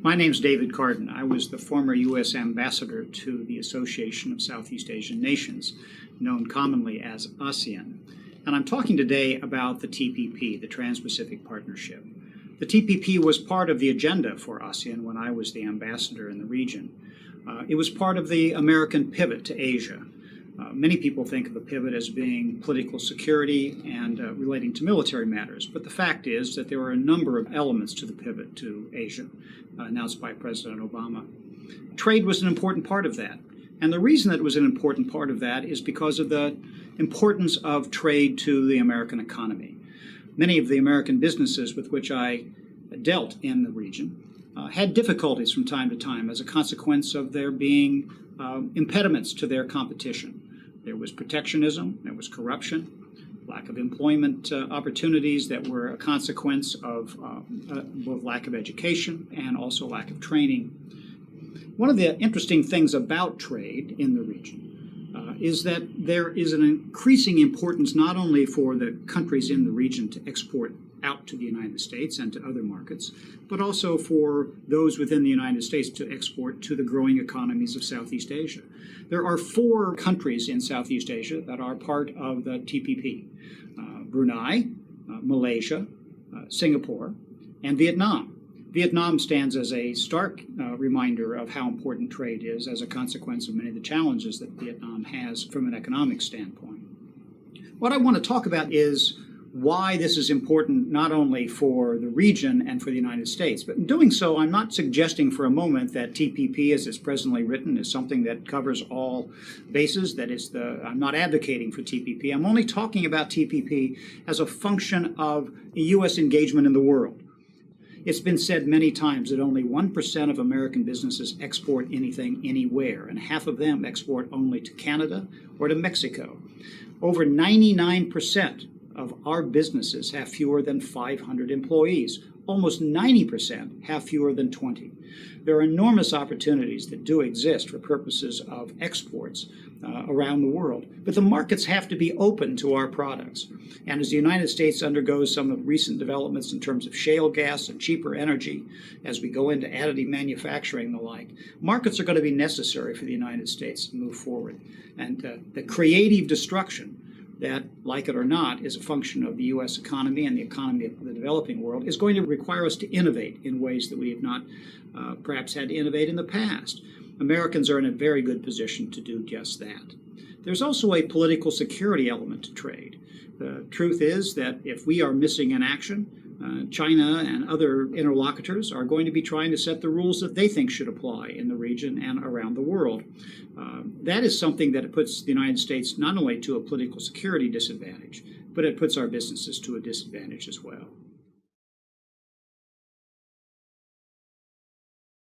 My name's David Carden. I was the former U.S. ambassador to the Association of Southeast Asian Nations, known commonly as ASEAN. And I'm talking today about the TPP, the Trans-Pacific Partnership. The TPP was part of the agenda for ASEAN when I was the ambassador in the region. It was part of the American pivot to Asia. Many people think of the pivot as being political security and relating to military matters, but the fact is that there were a number of elements to the pivot to Asia announced by President Obama. Trade was an important part of that, and the reason that it was an important part of that is because of the importance of trade to the American economy. Many of the American businesses with which I dealt in the region had difficulties from time to time as a consequence of there being impediments to their competition. There was protectionism, there was corruption, lack of employment opportunities that were a consequence of both lack of education and also lack of training. One of the interesting things about trade in the region is that there is an increasing importance not only for the countries in the region to export out to the United States and to other markets, but also for those within the United States to export to the growing economies of Southeast Asia. There are 4 countries in Southeast Asia that are part of the TPP: Brunei, Malaysia, Singapore, and Vietnam. Vietnam stands as a stark reminder of how important trade is as a consequence of many of the challenges that Vietnam has from an economic standpoint. What I want to talk about is why this is important not only for the region and for the United States. But in doing so, I'm not suggesting for a moment that TPP, as it's presently written, is something that covers all bases. I'm not advocating for TPP. I'm only talking about TPP as a function of U.S. engagement in the world. It's been said many times that only 1% of American businesses export anything anywhere, and half of them export only to Canada or to Mexico. Over 99% of our businesses have fewer than 500 employees. Almost 90% have fewer than 20. There are enormous opportunities that do exist for purposes of exports around the world, but the markets have to be open to our products. And as the United States undergoes some of recent developments in terms of shale gas and cheaper energy, as we go into additive manufacturing and the like, markets are going to be necessary for the United States to move forward. And the creative destruction that, like it or not, is a function of the U.S. economy and the economy of the developing world, is going to require us to innovate in ways that we have not perhaps had to innovate in the past. Americans are in a very good position to do just that. There's also a political security element to trade. The truth is that if we are missing in action, China and other interlocutors are going to be trying to set the rules that they think should apply in the region and around the world. That is something that puts the United States not only to a political security disadvantage, but it puts our businesses to a disadvantage as well.